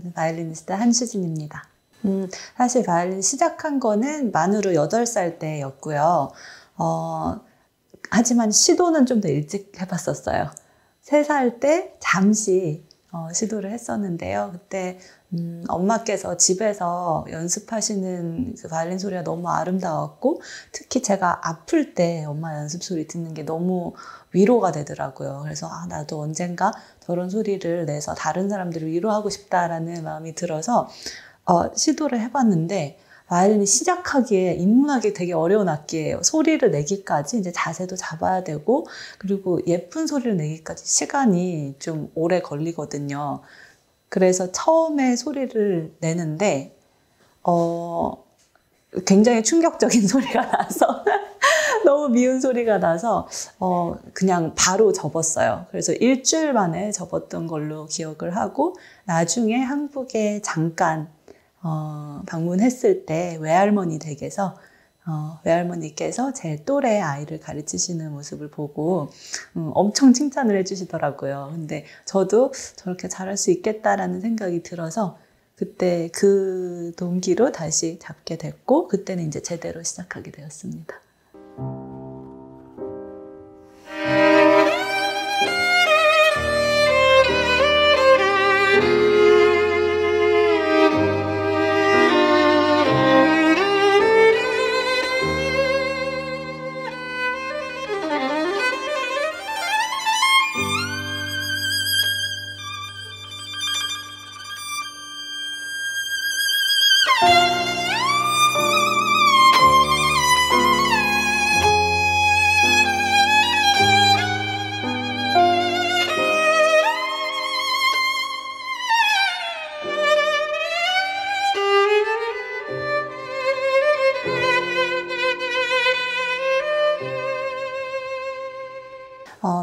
저는 바이올리니스트 한수진입니다. 사실 바이올린 시작한 거는 만으로 8살 때였고요. 하지만 시도는 좀 더 일찍 해봤었어요. 3살 때 잠시 시도를 했었는데요. 그때 엄마께서 집에서 연습하시는 그 바이올린 소리가 너무 아름다웠고, 특히 제가 아플 때 엄마 연습 소리 듣는 게 너무 위로가 되더라고요. 그래서 나도 언젠가 저런 소리를 내서 다른 사람들을 위로하고 싶다라는 마음이 들어서 시도를 해봤는데, 바이올린이 시작하기에 입문하기 되게 어려운 악기예요. 소리를 내기까지 이제 자세도 잡아야 되고, 그리고 예쁜 소리를 내기까지 시간이 좀 오래 걸리거든요. 그래서 처음에 소리를 내는데 굉장히 충격적인 소리가 나서 너무 미운 소리가 나서 그냥 바로 접었어요. 그래서 일주일 만에 접었던 걸로 기억을 하고, 나중에 한국에 잠깐 방문했을 때 외할머니 댁에서 외할머니께서 제 또래 아이를 가르치시는 모습을 보고 엄청 칭찬을 해주시더라고요. 근데 저도 저렇게 잘할 수 있겠다라는 생각이 들어서 그때 그 동기로 다시 잡게 됐고, 그때는 이제 제대로 시작하게 되었습니다.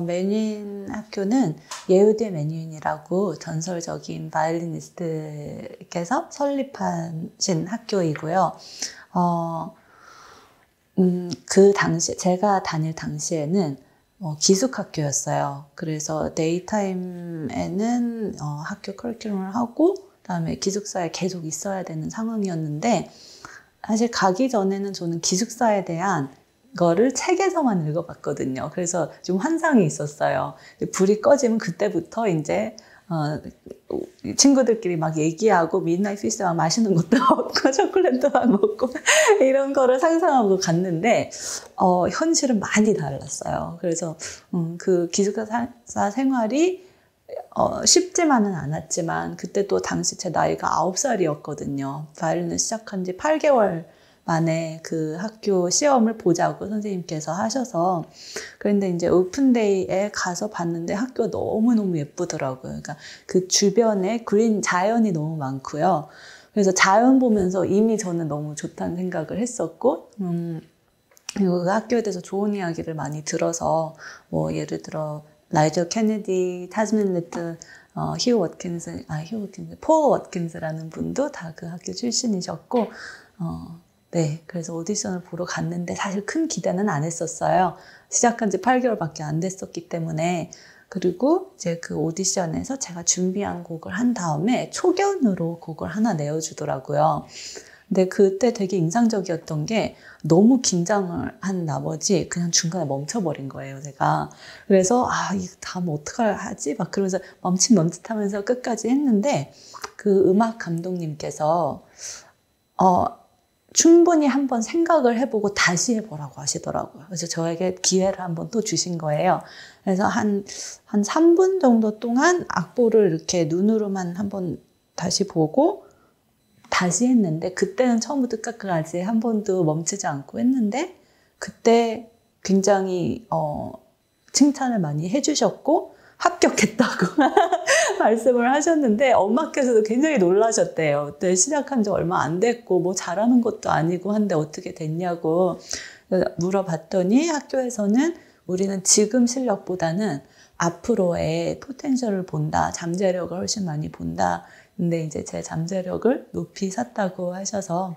메뉴인 학교는 예후대 메뉴인이라고 전설적인 바이올리니스트께서 설립하신 학교이고요. 그 당시, 제가 다닐 당시에는 기숙학교였어요. 그래서 데이타임에는 학교 커리큘럼을 하고, 그다음에 기숙사에 계속 있어야 되는 상황이었는데, 사실 가기 전에는 저는 기숙사에 대한 거를 책에서만 읽어봤거든요. 그래서 좀 환상이 있었어요. 불이 꺼지면 그때부터 이제 친구들끼리 막 얘기하고 미드나잇 피스트 막 맛있는 것도 먹고 초콜릿도 막 먹고 이런 거를 상상하고 갔는데 현실은 많이 달랐어요. 그래서 그 기숙사 생활이 쉽지만은 않았지만, 그때 또 당시 제 나이가 9살이었거든요. 바이올린을 시작한 지 8개월 만에 그 학교 시험을 보자고 선생님께서 하셔서, 그런데 이제 오픈데이에 가서 봤는데 학교가 너무너무 예쁘더라고요. 그러니까 그 주변에 그린 자연이 너무 많고요. 그래서 자연 보면서 이미 저는 너무 좋다는 생각을 했었고, 그리고 그 학교에 대해서 좋은 이야기를 많이 들어서, 뭐 예를 들어 라이저 케네디, 타즈민 리틀, 폴 워킨스라는 분도 다 그 학교 출신이셨고, 네, 그래서 오디션을 보러 갔는데 사실 큰 기대는 안 했었어요. 시작한 지 8개월밖에 안 됐었기 때문에. 그리고 이제 그 오디션에서 제가 준비한 곡을 한 다음에 초견으로 곡을 하나 내어주더라고요. 근데 그때 되게 인상적이었던 게, 너무 긴장을 한 나머지 그냥 중간에 멈춰버린 거예요, 제가. 그래서 이거 다음 어떡하지? 막 그러면서 멈칫멈칫하면서 끝까지 했는데, 그 음악 감독님께서 충분히 한번 생각을 해보고 다시 해보라고 하시더라고요. 그래서 저에게 기회를 한번 또 주신 거예요. 그래서 한 3분 정도 동안 악보를 이렇게 눈으로만 한번 다시 보고 다시 했는데, 그때는 처음부터 끝까지 한 번도 멈추지 않고 했는데, 그때 굉장히 칭찬을 많이 해주셨고 합격했다고 말씀을 하셨는데, 엄마께서도 굉장히 놀라셨대요. 그때 시작한 지 얼마 안 됐고 뭐 잘하는 것도 아니고 한데 어떻게 됐냐고 물어봤더니, 학교에서는 우리는 지금 실력보다는 앞으로의 포텐셜을 본다, 잠재력을 훨씬 많이 본다. 근데 이제 제 잠재력을 높이 샀다고 하셔서,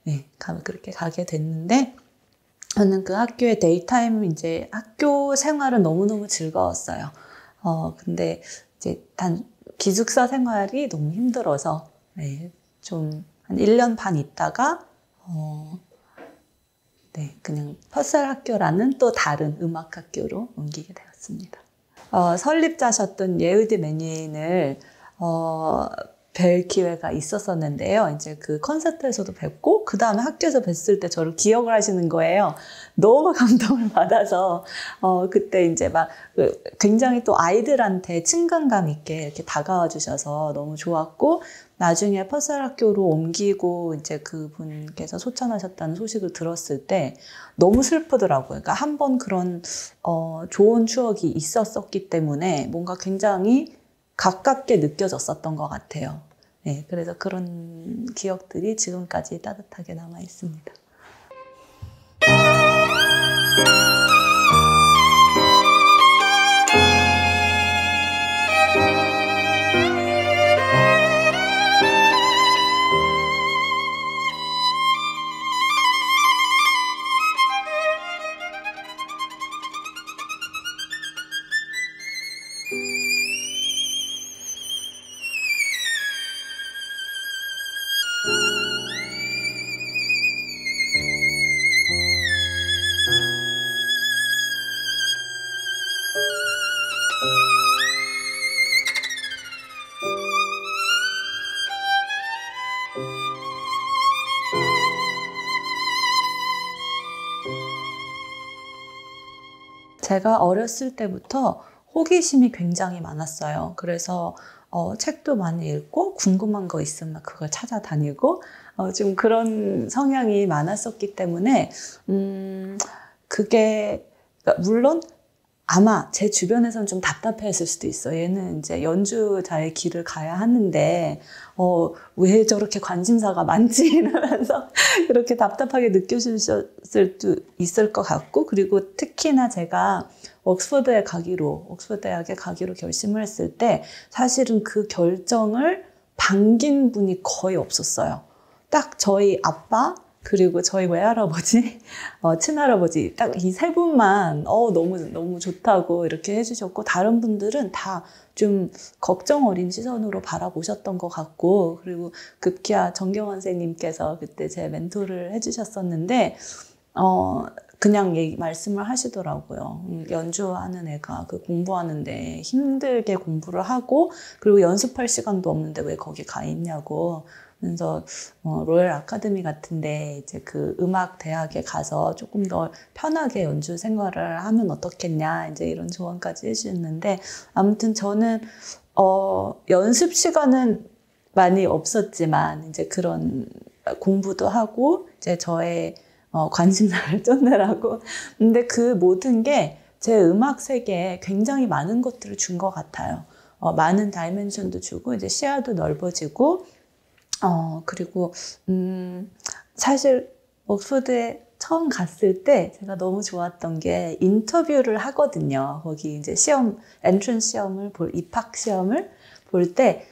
네, 그렇게 가게 됐는데, 저는 그 학교의 데이타임 이제 학교 생활은 너무너무 즐거웠어요. 근데 이제 기숙사 생활이 너무 힘들어서 네, 좀 한 1년 반 있다가 네, 그냥 퍼셀 학교라는 또 다른 음악 학교로 옮기게 되었습니다. 설립자셨던 예흐디 매니인을 뵐 기회가 있었었는데요. 이제 그 콘서트에서도 뵙고 그 다음에 학교에서 뵀을 때 저를 기억을 하시는 거예요. 너무 감동을 받아서 그때 이제 막 굉장히 또 아이들한테 친근감 있게 이렇게 다가와 주셔서 너무 좋았고, 나중에 퍼셀 학교로 옮기고 이제 그분께서 소천하셨다는 소식을 들었을 때 너무 슬프더라고요. 그러니까 한 번 그런 좋은 추억이 있었었기 때문에 뭔가 굉장히 가깝게 느껴졌었던 것 같아요. 네, 그래서 그런 기억들이 지금까지 따뜻하게 남아 있습니다. 제가 어렸을 때부터 호기심이 굉장히 많았어요. 그래서 책도 많이 읽고 궁금한 거 있으면 그걸 찾아다니고 좀 그런 성향이 많았었기 때문에 그게 물론 아마 제 주변에서는 좀 답답해했을 수도 있어요. 얘는 이제 연주자의 길을 가야 하는데 왜 저렇게 관심사가 많지? 이러면서 그렇게 답답하게 느껴지셨을 수도 있을 것 같고, 그리고 특히나 제가 옥스퍼드 대학에 가기로 결심을 했을 때 사실은 그 결정을 반긴 분이 거의 없었어요. 딱 저희 아빠 그리고 저희 외할아버지, 친할아버지 딱 이 세 분만 너무 좋다고 이렇게 해주셨고, 다른 분들은 다 좀 걱정 어린 시선으로 바라보셨던 것 같고, 그리고 급기야 정경원 선생님께서 그때 제 멘토를 해주셨었는데 그냥 말씀을 하시더라고요. 연주하는 애가 공부하는데 힘들게 공부를 하고 그리고 연습할 시간도 없는데 왜 거기 가 있냐고. 그래서 로열 아카데미 같은데 이제 그 음악 대학에 가서 조금 더 편하게 연주 생활을 하면 어떻겠냐, 이제 이런 조언까지 해주셨는데, 아무튼 저는 연습 시간은 많이 없었지만 이제 그런 공부도 하고 이제 저의 관심사를 쫓느라고. 근데 그 모든 게 제 음악 세계에 굉장히 많은 것들을 준 것 같아요. 많은 다이멘션도 주고 이제 시야도 넓어지고. 그리고 사실 옥스퍼드에 처음 갔을 때 제가 너무 좋았던 게 인터뷰를 하거든요. 거기 이제 엔트런스 시험을 입학 시험을 볼 때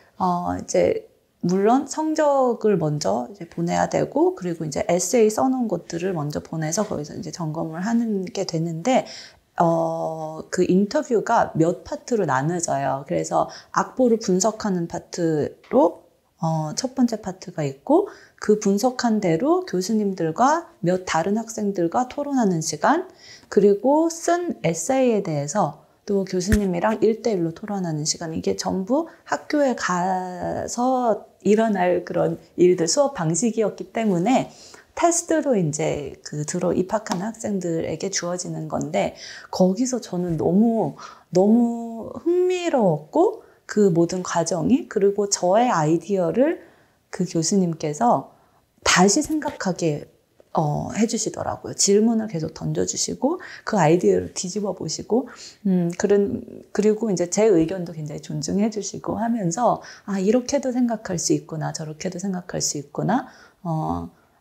이제 물론 성적을 먼저 이제 보내야 되고, 그리고 이제 에세이 써놓은 것들을 먼저 보내서 거기서 이제 점검을 하는 게 되는데, 그 인터뷰가 몇 파트로 나눠져요. 그래서 악보를 분석하는 파트로 첫 번째 파트가 있고, 그 분석한 대로 교수님들과 몇 다른 학생들과 토론하는 시간, 그리고 쓴 에세이에 대해서 또 교수님이랑 1대1로 토론하는 시간, 이게 전부 학교에 가서 일어날 그런 일들, 수업 방식이었기 때문에 테스트로 이제 들어 입학하는 학생들에게 주어지는 건데, 거기서 저는 너무 흥미로웠고, 그 모든 과정이, 그리고 저의 아이디어를 그 교수님께서 다시 생각하게 해주시더라고요. 질문을 계속 던져주시고 그 아이디어를 뒤집어 보시고 그리고 이제 제 의견도 굉장히 존중해 주시고 하면서, 이렇게도 생각할 수 있구나, 저렇게도 생각할 수 있구나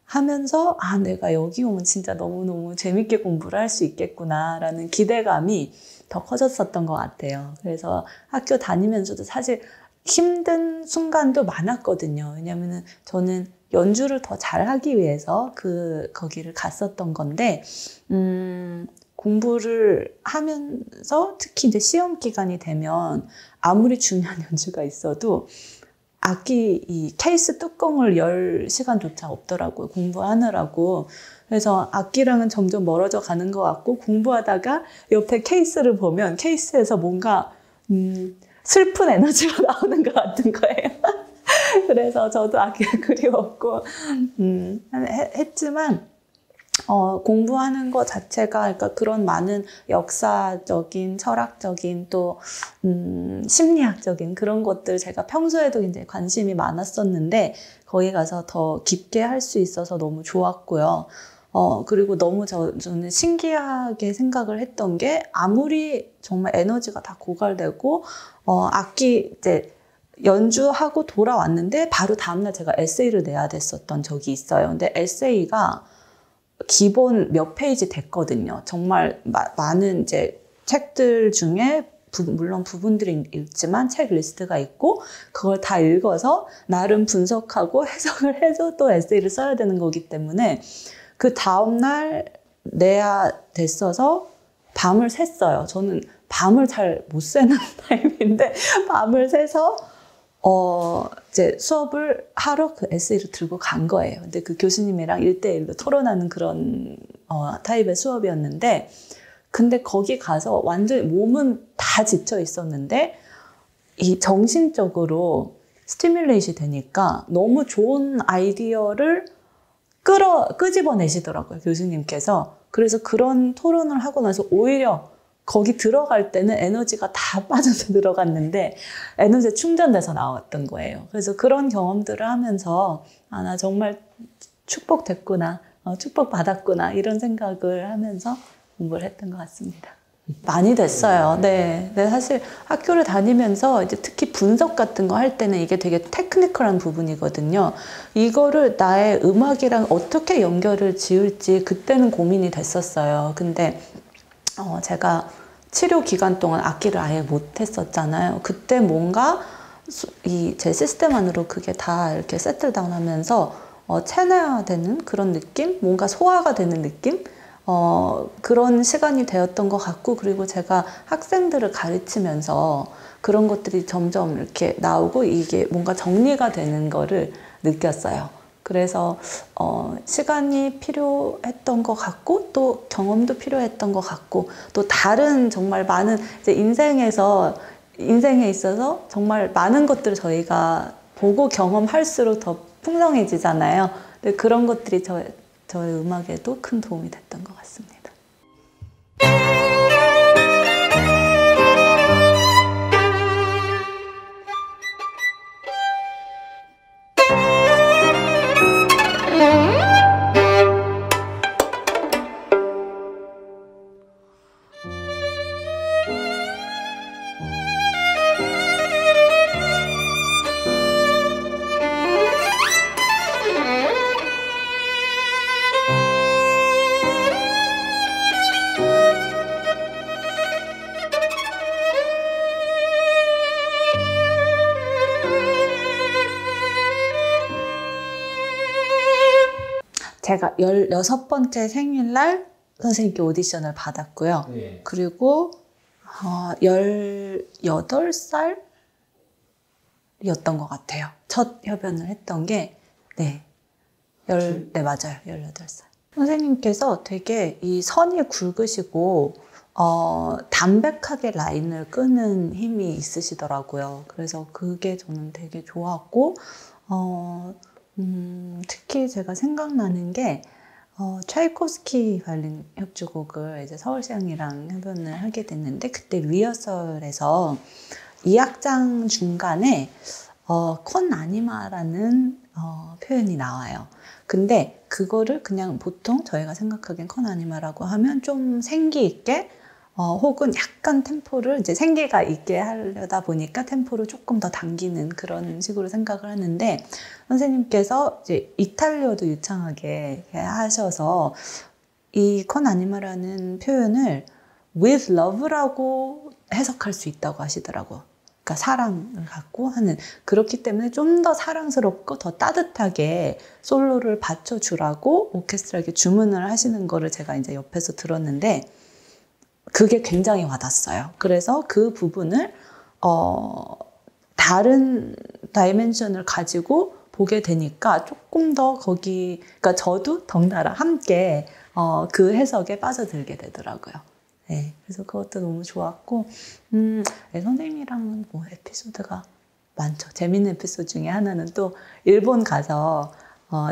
하면서 내가 여기 오면 진짜 너무너무 재밌게 공부를 할 수 있겠구나 라는 기대감이 더 커졌었던 것 같아요. 그래서 학교 다니면서도 사실 힘든 순간도 많았거든요. 왜냐면은 저는 연주를 더 잘하기 위해서 거기를 갔었던 건데, 공부를 하면서 특히 이제 시험 기간이 되면 아무리 중요한 연주가 있어도 악기 이 케이스 뚜껑을 열 시간조차 없더라고요. 공부하느라고. 그래서 악기랑은 점점 멀어져 가는 것 같고 공부하다가 옆에 케이스를 보면 케이스에서 뭔가 슬픈 에너지가 나오는 것 같은 거예요. 그래서 저도 악기가 그리웠고 했지만 공부하는 것 자체가 그러니까 그런 많은 역사적인, 철학적인 또 심리학적인 그런 것들 제가 평소에도 이제 관심이 많았었는데 거기 가서 더 깊게 할 수 있어서 너무 좋았고요. 그리고 너무 저는 신기하게 생각을 했던 게 아무리 정말 에너지가 다 고갈되고 악기 이제 연주하고 돌아왔는데 바로 다음날 제가 에세이를 내야 됐었던 적이 있어요. 근데 에세이가 기본 몇 페이지 됐거든요. 정말 많은 이제 책들 중에 물론 부분들이 있지만 책 리스트가 있고 그걸 다 읽어서 나름 분석하고 해석을 해서 또 에세이를 써야 되는 거기 때문에 그 다음날 내야 됐어서 밤을 샜어요. 저는 밤을 잘 못 새는 타입인데 밤을 새서 이제 수업을 하러 그 에세이를 들고 간 거예요. 근데 그 교수님이랑 1대1로 토론하는 그런 타입의 수업이었는데 근데 거기 가서 완전히 몸은 다 지쳐 있었는데 이 정신적으로 스티뮬레이션이 되니까 너무 좋은 아이디어를 끄집어내시더라고요, 교수님께서. 그래서 그런 토론을 하고 나서 오히려 거기 들어갈 때는 에너지가 다 빠져서 들어갔는데 에너지가 충전돼서 나왔던 거예요. 그래서 그런 경험들을 하면서 나 정말 축복됐구나, 축복받았구나 이런 생각을 하면서 공부를 했던 것 같습니다. 많이 됐어요. 네. 사실 학교를 다니면서 이제 특히 분석 같은 거 할 때는 이게 되게 테크니컬한 부분이거든요. 이거를 나의 음악이랑 어떻게 연결을 지을지 그때는 고민이 됐었어요. 근데 제가 치료 기간 동안 악기를 아예 못 했었잖아요. 그때 뭔가 제 시스템 안으로 그게 다 이렇게 세틀다운 하면서 체내화되는 그런 느낌? 뭔가 소화가 되는 느낌? 그런 시간이 되었던 것 같고, 그리고 제가 학생들을 가르치면서 그런 것들이 점점 이렇게 나오고 이게 뭔가 정리가 되는 거를 느꼈어요. 그래서 시간이 필요했던 것 같고 또 경험도 필요했던 것 같고 또 다른 정말 많은 이제 인생에 있어서 정말 많은 것들을 저희가 보고 경험할수록 더 풍성해지잖아요. 근데 그런 것들이 저의 음악에도 큰 도움이 됐던 것 같습니다. 제가 16번째 생일날 선생님께 오디션을 받았고요. 네. 그리고 18살이었던 것 같아요. 첫 협연을 했던 게 네, 맞아요. 18살. 선생님께서 되게 이 선이 굵으시고 담백하게 라인을 끄는 힘이 있으시더라고요. 그래서 그게 저는 되게 좋았고 특히 제가 생각나는 게 차이코스키 바이올린 협주곡을 이제 서울시향이랑 협연을 하게 됐는데 그때 리허설에서 2악장 중간에 컨 아니마라는 표현이 나와요. 근데 그거를 그냥 보통 저희가 생각하기엔 컨 아니마라고 하면 좀 생기 있게 혹은 약간 템포를 이제 생기가 있게 하려다 보니까 템포를 조금 더 당기는 그런 식으로 생각을 하는데 선생님께서 이제 이탈리아도 유창하게 하셔서 이 컨 아니마라는 표현을 with love라고 해석할 수 있다고 하시더라고요. 그러니까 사랑을 갖고 하는, 그렇기 때문에 좀 더 사랑스럽고 더 따뜻하게 솔로를 받쳐주라고 오케스트라에게 주문을 하시는 거를 제가 이제 옆에서 들었는데 그게 굉장히 와닿았어요. 그래서 그 부분을 다른 다이멘션을 가지고 보게 되니까 조금 더 그러니까 저도 덩달아 함께 그 해석에 빠져들게 되더라고요. 네, 그래서 그것도 너무 좋았고, 네, 선생님이랑은 뭐 에피소드가 많죠. 재밌는 에피소드 중에 하나는 또 일본 가서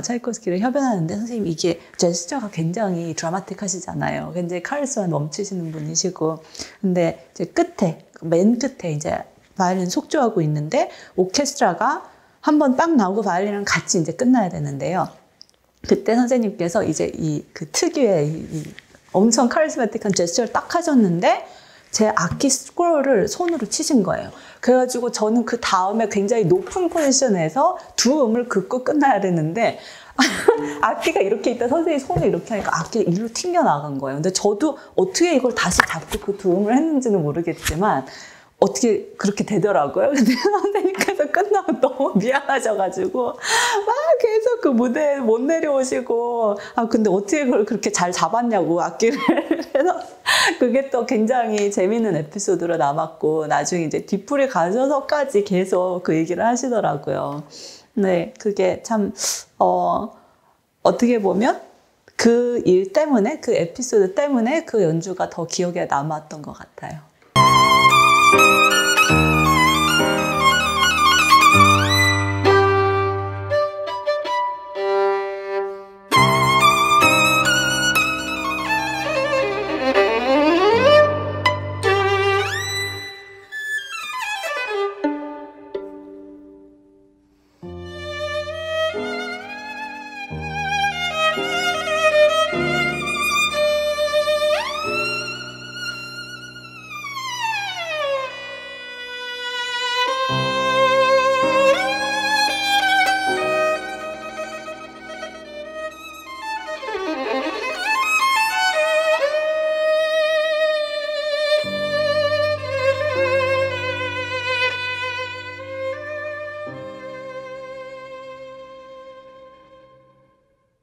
차이코스키를 협연하는데 선생님 이게 제스처가 굉장히 드라마틱하시잖아요. 굉장히 카리스마 넘치시는 분이시고, 근데 이제 맨 끝에 이제 바이올린 속조하고 있는데 오케스트라가 한번 딱 나오고 바이올린이랑 같이 이제 끝나야 되는데요. 그때 선생님께서 이제 그 특유의 엄청 카리스마틱한 제스처를 딱 하셨는데 제 악기 스크롤을 손으로 치신 거예요. 그래가지고 저는 그 다음에 굉장히 높은 포지션에서 두 음을 긋고 끝나야 되는데 악기가 이렇게 있다 선생님이 손을 이렇게 하니까 악기가 일로 튕겨나간 거예요. 근데 저도 어떻게 이걸 다시 잡고 그 두 음을 했는지는 모르겠지만 어떻게 그렇게 되더라고요. 근데 선생님께서 끝나고 너무 미안하셔가지고 막 계속 그 무대에 못 내려오시고 근데 어떻게 그걸 그렇게 잘 잡았냐고 악기를. 그래서 그게 또 굉장히 재밌는 에피소드로 남았고 나중에 이제 뒤풀이 가셔서까지 계속 그 얘기를 하시더라고요. 네, 그게 참 어떻게 보면 그 일 때문에 그 에피소드 때문에 그 연주가 더 기억에 남았던 것 같아요.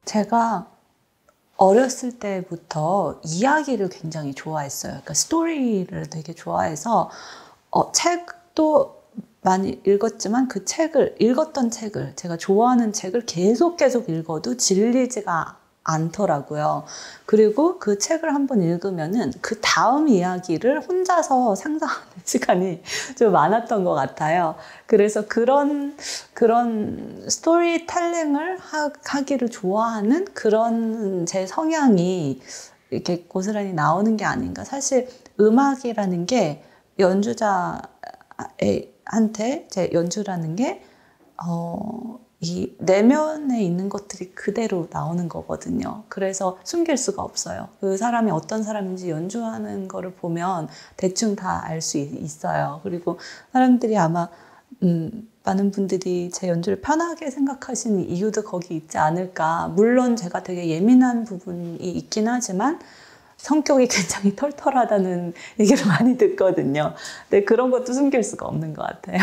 제가 어렸을 때부터 이야기를 굉장히 좋아했어요. 그러니까 스토리를 되게 좋아해서 책도 많이 읽었지만 그 읽었던 책을 제가 좋아하는 책을 계속 읽어도 질리지가 않더라고요. 그리고 그 책을 한번 읽으면은 그 다음 이야기를 혼자서 상상하는 시간이 좀 많았던 것 같아요. 그래서 그런 스토리텔링을 하기를 좋아하는 그런 제 성향이 이렇게 고스란히 나오는 게 아닌가. 사실 음악이라는 게 연주자한테 제 연주라는 게 이 내면에 있는 것들이 그대로 나오는 거거든요. 그래서 숨길 수가 없어요. 그 사람이 어떤 사람인지 연주하는 거를 보면 대충 다 알 수 있어요. 그리고 사람들이 아마 많은 분들이 제 연주를 편하게 생각하시는 이유도 거기 있지 않을까. 물론 제가 되게 예민한 부분이 있긴 하지만 성격이 굉장히 털털하다는 얘기를 많이 듣거든요. 근데 그런 것도 숨길 수가 없는 것 같아요.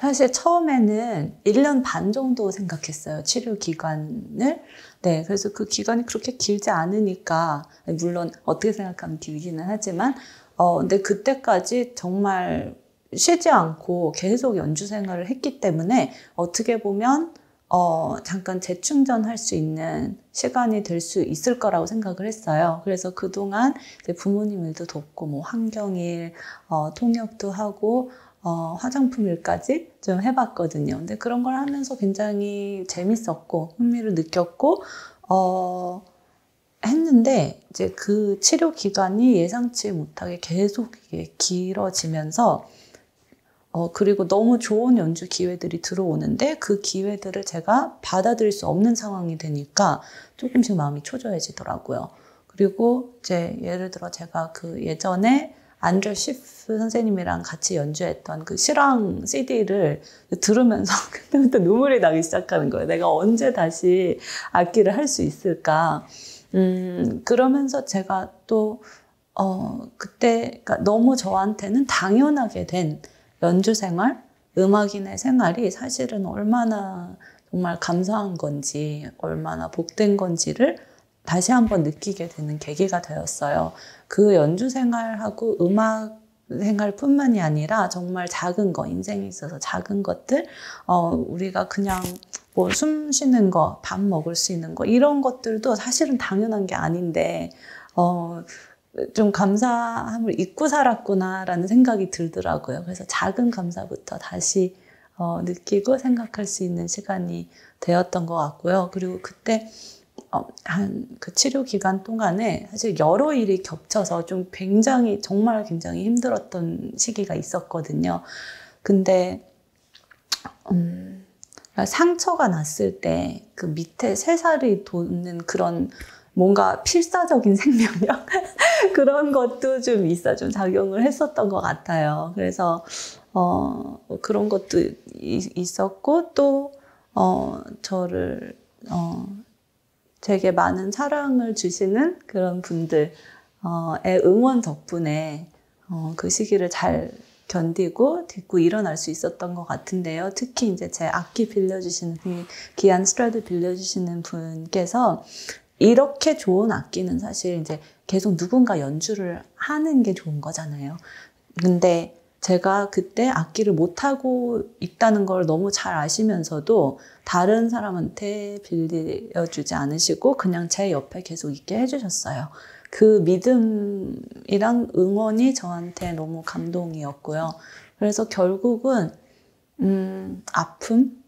사실 처음에는 1년 반 정도 생각했어요. 치료 기간을. 네, 그래서 그 기간이 그렇게 길지 않으니까, 물론 어떻게 생각하면 길기는 하지만, 근데 그때까지 정말 쉬지 않고 계속 연주 생활을 했기 때문에 어떻게 보면 잠깐 재충전할 수 있는 시간이 될 수 있을 거라고 생각을 했어요. 그래서 그동안 이제 부모님 일도 돕고, 뭐 환경일, 통역도 하고, 화장품 일까지 좀 해봤거든요. 근데 그런 걸 하면서 굉장히 재밌었고, 흥미를 느꼈고, 했는데, 이제 그 치료 기간이 예상치 못하게 계속 이게 길어지면서, 그리고 너무 좋은 연주 기회들이 들어오는데 그 기회들을 제가 받아들일 수 없는 상황이 되니까 조금씩 마음이 초조해지더라고요. 그리고 이제 예를 들어 제가 그 예전에 안드레 시프 선생님이랑 같이 연주했던 그 실황 CD를 들으면서 그때부터 눈물이 나기 시작하는 거예요. 내가 언제 다시 악기를 할 수 있을까? 그러면서 제가 또 그때 그러니까 너무 저한테는 당연하게 된 연주 생활, 음악인의 생활이 사실은 얼마나 정말 감사한 건지, 얼마나 복된 건지를 다시 한번 느끼게 되는 계기가 되었어요. 그 연주 생활하고 음악 생활뿐만이 아니라 정말 작은 거, 인생에 있어서 작은 것들, 우리가 그냥 뭐 숨 쉬는 거, 밥 먹을 수 있는 거, 이런 것들도 사실은 당연한 게 아닌데, 좀 감사함을 잊고 살았구나라는 생각이 들더라고요. 그래서 작은 감사부터 다시 느끼고 생각할 수 있는 시간이 되었던 것 같고요. 그리고 그때 한 그 치료 기간 동안에 사실 여러 일이 겹쳐서 좀 정말 굉장히 힘들었던 시기가 있었거든요. 근데 상처가 났을 때 그 밑에 새살이 돋는 그런 뭔가 필사적인 생명력 그런 것도 좀 좀 작용을 했었던 것 같아요. 그래서 그런 것도 있었고 또 저를 되게 많은 사랑을 주시는 그런 분들의 응원 덕분에 그 시기를 잘 견디고 딛고 일어날 수 있었던 것 같은데요. 특히 이제 제 악기 빌려주시는 귀한 스트라드 빌려주시는 분께서 이렇게 좋은 악기는 사실 이제 계속 누군가 연주를 하는 게 좋은 거잖아요. 근데 제가 그때 악기를 못하고 있다는 걸 너무 잘 아시면서도 다른 사람한테 빌려주지 않으시고 그냥 제 옆에 계속 있게 해주셨어요. 그 믿음이랑 응원이 저한테 너무 감동이었고요. 그래서 결국은 아픔,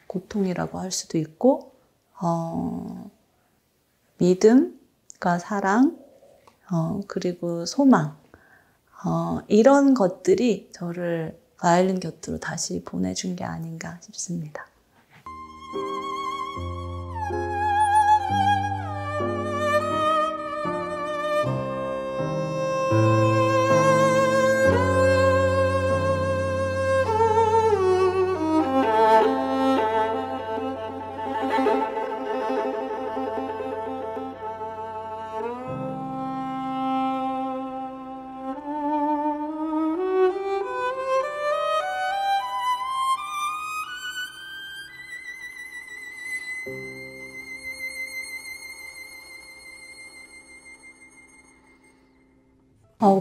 고통이라고 할 수도 있고 믿음과 사랑, 그리고 소망, 이런 것들이 저를 바이올린 곁으로 다시 보내준 게 아닌가 싶습니다.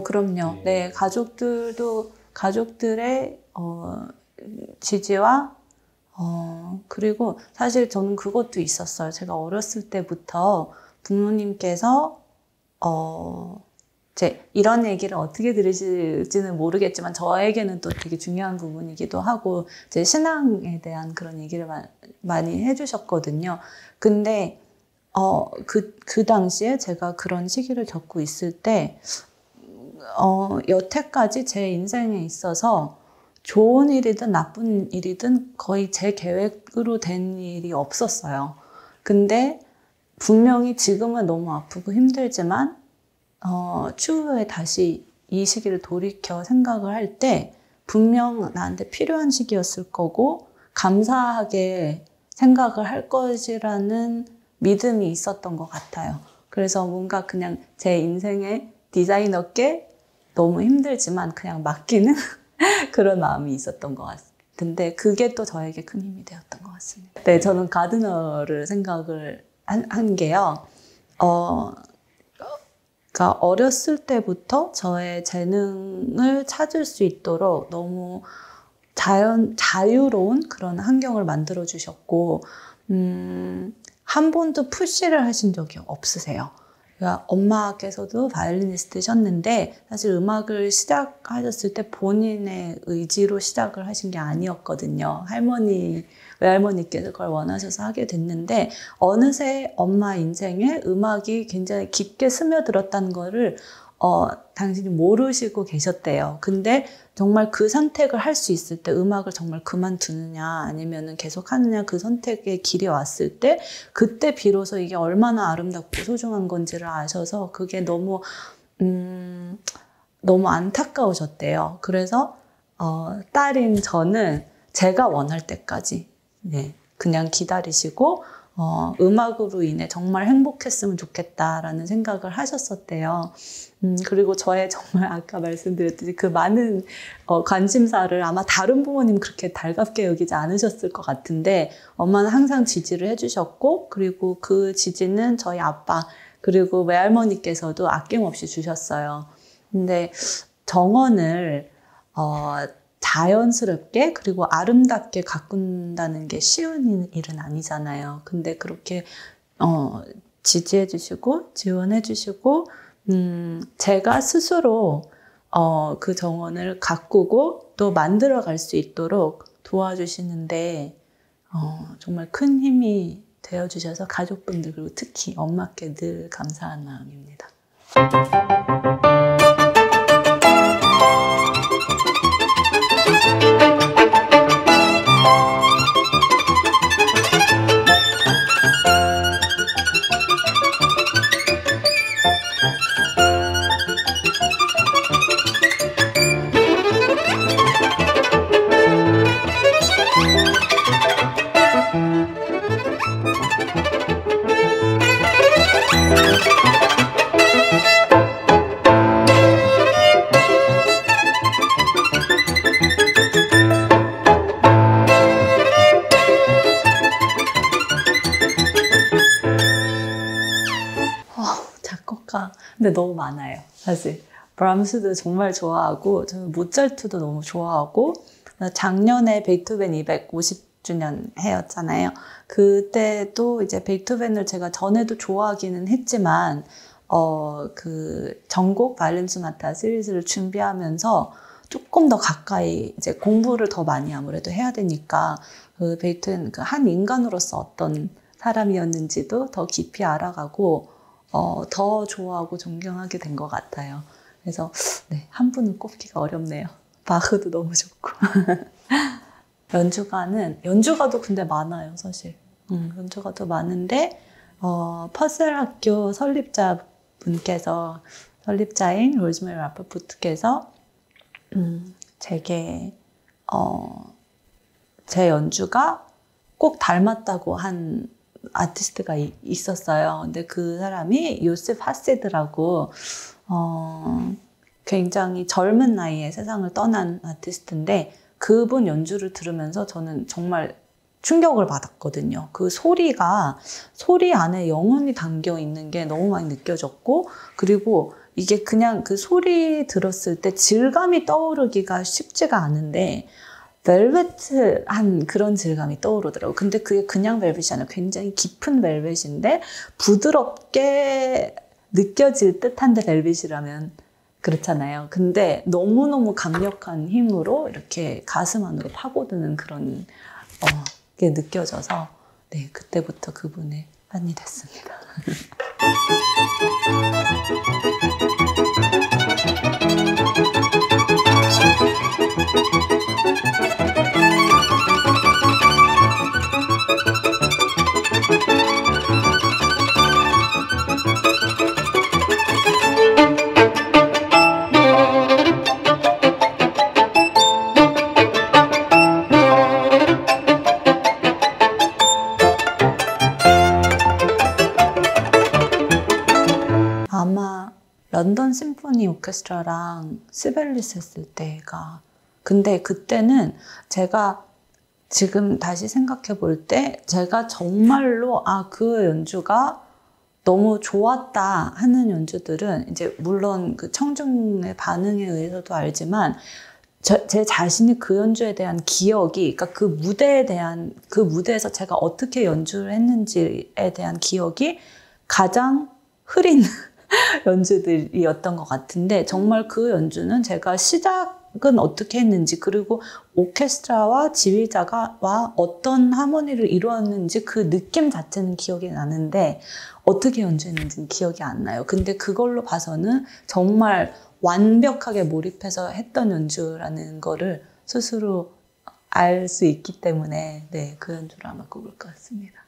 그럼요. 네, 가족들의 지지와 그리고 사실 저는 그것도 있었어요. 제가 어렸을 때부터 부모님께서 이런 얘기를 어떻게 들으실지는 모르겠지만 저에게는 또 되게 중요한 부분이기도 하고 제 신앙에 대한 그런 얘기를 많이 해주셨거든요. 근데 그 당시에 제가 그런 시기를 겪고 있을 때 여태까지 제 인생에 있어서 좋은 일이든 나쁜 일이든 거의 제 계획으로 된 일이 없었어요. 근데 분명히 지금은 너무 아프고 힘들지만 추후에 다시 이 시기를 돌이켜 생각을 할 때 분명 나한테 필요한 시기였을 거고 감사하게 생각을 할 것이라는 믿음이 있었던 것 같아요. 그래서 뭔가 그냥 제 인생의 디자이너께 너무 힘들지만 그냥 맡기는 그런 마음이 있었던 것 같은데 그게 또 저에게 큰 힘이 되었던 것 같습니다. 네, 저는 가드너를 생각을 한 게요. 그러니까 어렸을 때부터 저의 재능을 찾을 수 있도록 너무 자유로운 그런 환경을 만들어 주셨고, 한 번도 푸시를 하신 적이 없으세요. 그러니까 엄마께서도 바이올리니스트셨는데 사실 음악을 시작하셨을 때 본인의 의지로 시작을 하신 게 아니었거든요. 외할머니께서 그걸 원하셔서 하게 됐는데 어느새 엄마 인생에 음악이 굉장히 깊게 스며들었다는 거를 당신이 모르시고 계셨대요. 근데 정말 그 선택을 할 수 있을 때 음악을 정말 그만두느냐 아니면은 계속 하느냐 그 선택의 길이 왔을 때 그때 비로소 이게 얼마나 아름답고 소중한 건지를 아셔서 그게 너무 안타까우셨대요. 그래서 딸인 저는 제가 원할 때까지 그냥 기다리시고 음악으로 인해 정말 행복했으면 좋겠다라는 생각을 하셨었대요. 그리고 저의 정말 아까 말씀드렸듯이 그 많은 관심사를 아마 다른 부모님 그렇게 달갑게 여기지 않으셨을 것 같은데 엄마는 항상 지지를 해주셨고 그리고 그 지지는 저희 아빠 그리고 외할머니께서도 아낌없이 주셨어요. 근데 정원을 자연스럽게 그리고 아름답게 가꾼다는 게 쉬운 일은 아니잖아요. 근데 그렇게 지지해 주시고 지원해 주시고 제가 스스로 그 정원을 가꾸고 또 만들어 갈 수 있도록 도와주시는데 정말 큰 힘이 되어 주셔서 가족분들 그리고 특히 엄마께 늘 감사한 마음입니다. 작곡가 근데 너무 많아요. 사실 브람스도 정말 좋아하고 저는 모차르트도 너무 좋아하고 작년에 베토벤 250주년 해였잖아요. 그때도 이제 베토벤을 제가 전에도 좋아하기는 했지만 그 전곡 바이올린 소나타 시리즈를 준비하면서 조금 더 가까이 이제 공부를 더 많이 아무래도 해야 되니까 그 베토벤 그 한 인간으로서 어떤 사람이었는지도 더 깊이 알아가고 더 좋아하고 존경하게 된 것 같아요. 그래서 한 분은 꼽기가 어렵네요. 바흐도 너무 좋고 연주가도 근데 많아요, 사실. 연주가도 많은데 퍼셀 학교 설립자인 로즈메리 라퍼포트께서 제게 제 연주가 꼭 닮았다고 한 아티스트가 있었어요. 근데 그 사람이 요셉 하세드라고 굉장히 젊은 나이에 세상을 떠난 아티스트인데 그분 연주를 들으면서 저는 정말 충격을 받았거든요. 그 소리 안에 영혼이 담겨 있는 게 너무 많이 느껴졌고 그리고 이게 그냥 그 소리 들었을 때 질감이 떠오르기가 쉽지가 않은데 벨벳한 그런 질감이 떠오르더라고요. 근데 그게 그냥 벨벳이 아니라 굉장히 깊은 벨벳인데 부드럽게 느껴질 듯한데 벨벳이라면 그렇잖아요. 근데 너무너무 강력한 힘으로 이렇게 가슴 안으로 파고드는 그런 게 느껴져서 그때부터 그분의 팬이 됐습니다. 아마 런던 심포니 오케스트라랑 시벨리스 했을 때가 근데 그때는 제가 지금 다시 생각해 볼 때 제가 정말로 그 연주가 너무 좋았다 하는 연주들은 이제 물론 그 청중의 반응에 의해서도 알지만 제 자신이 그 연주에 대한 기억이, 그러니까 그 무대에 대한, 그 무대에서 제가 어떻게 연주를 했는지에 대한 기억이 가장 흐린 연주들이었던 것 같은데, 정말 그 연주는 제가 시작은 어떻게 했는지, 그리고 오케스트라와 지휘자가 어떤 하모니를 이루었는지 그 느낌 자체는 기억이 나는데 어떻게 연주했는지는 기억이 안 나요. 근데 그걸로 봐서는 정말 완벽하게 몰입해서 했던 연주라는 거를 스스로 알 수 있기 때문에 네, 그 연주를 아마 꼽을 것 같습니다.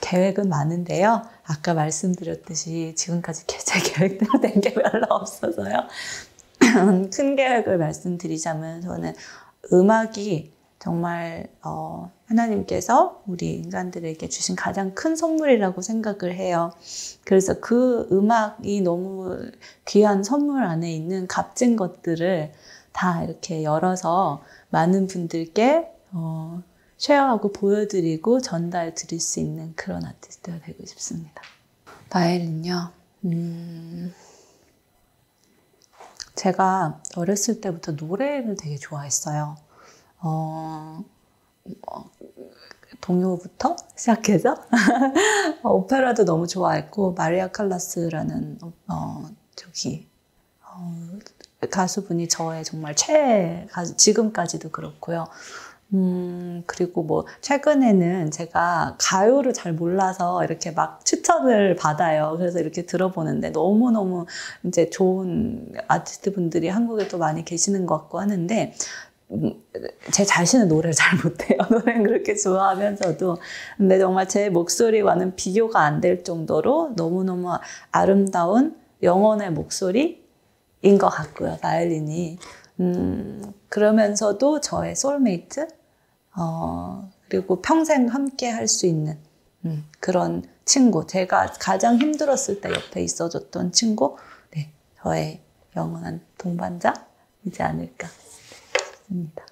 계획은 많은데요. 아까 말씀드렸듯이 지금까지 제 계획대로 된 게 별로 없어서요. 큰 계획을 말씀드리자면 저는 음악이 정말 하나님께서 우리 인간들에게 주신 가장 큰 선물이라고 생각을 해요. 그래서 그 음악이 너무 귀한 선물 안에 있는 값진 것들을 다 이렇게 열어서 많은 분들께 쉐어하고 보여드리고 전달 드릴 수 있는 그런 아티스트가 되고 싶습니다. 바이올린요. 제가 어렸을 때부터 노래를 되게 좋아했어요. 동요부터 시작해서 오페라도 너무 좋아했고, 마리아 칼라스라는 가수분이 저의 정말 최애 가수, 지금까지도 그렇고요. 그리고 뭐 최근에는 제가 가요를 잘 몰라서 이렇게 막 추천을 받아요. 그래서 이렇게 들어보는데 너무너무 이제 좋은 아티스트 분들이 한국에 또 많이 계시는 것 같고 하는데, 제 자신은 노래를 잘 못해요. 노래는 그렇게 좋아하면서도. 근데 정말 제 목소리와는 비교가 안 될 정도로 너무너무 아름다운 영혼의 목소리인 것 같고요, 바이올린이. 그러면서도 저의 소울메이트, 그리고 평생 함께 할 수 있는 그런 친구, 제가 가장 힘들었을 때 옆에 있어줬던 친구, 네, 저의 영원한 동반자이지 않을까 싶습니다.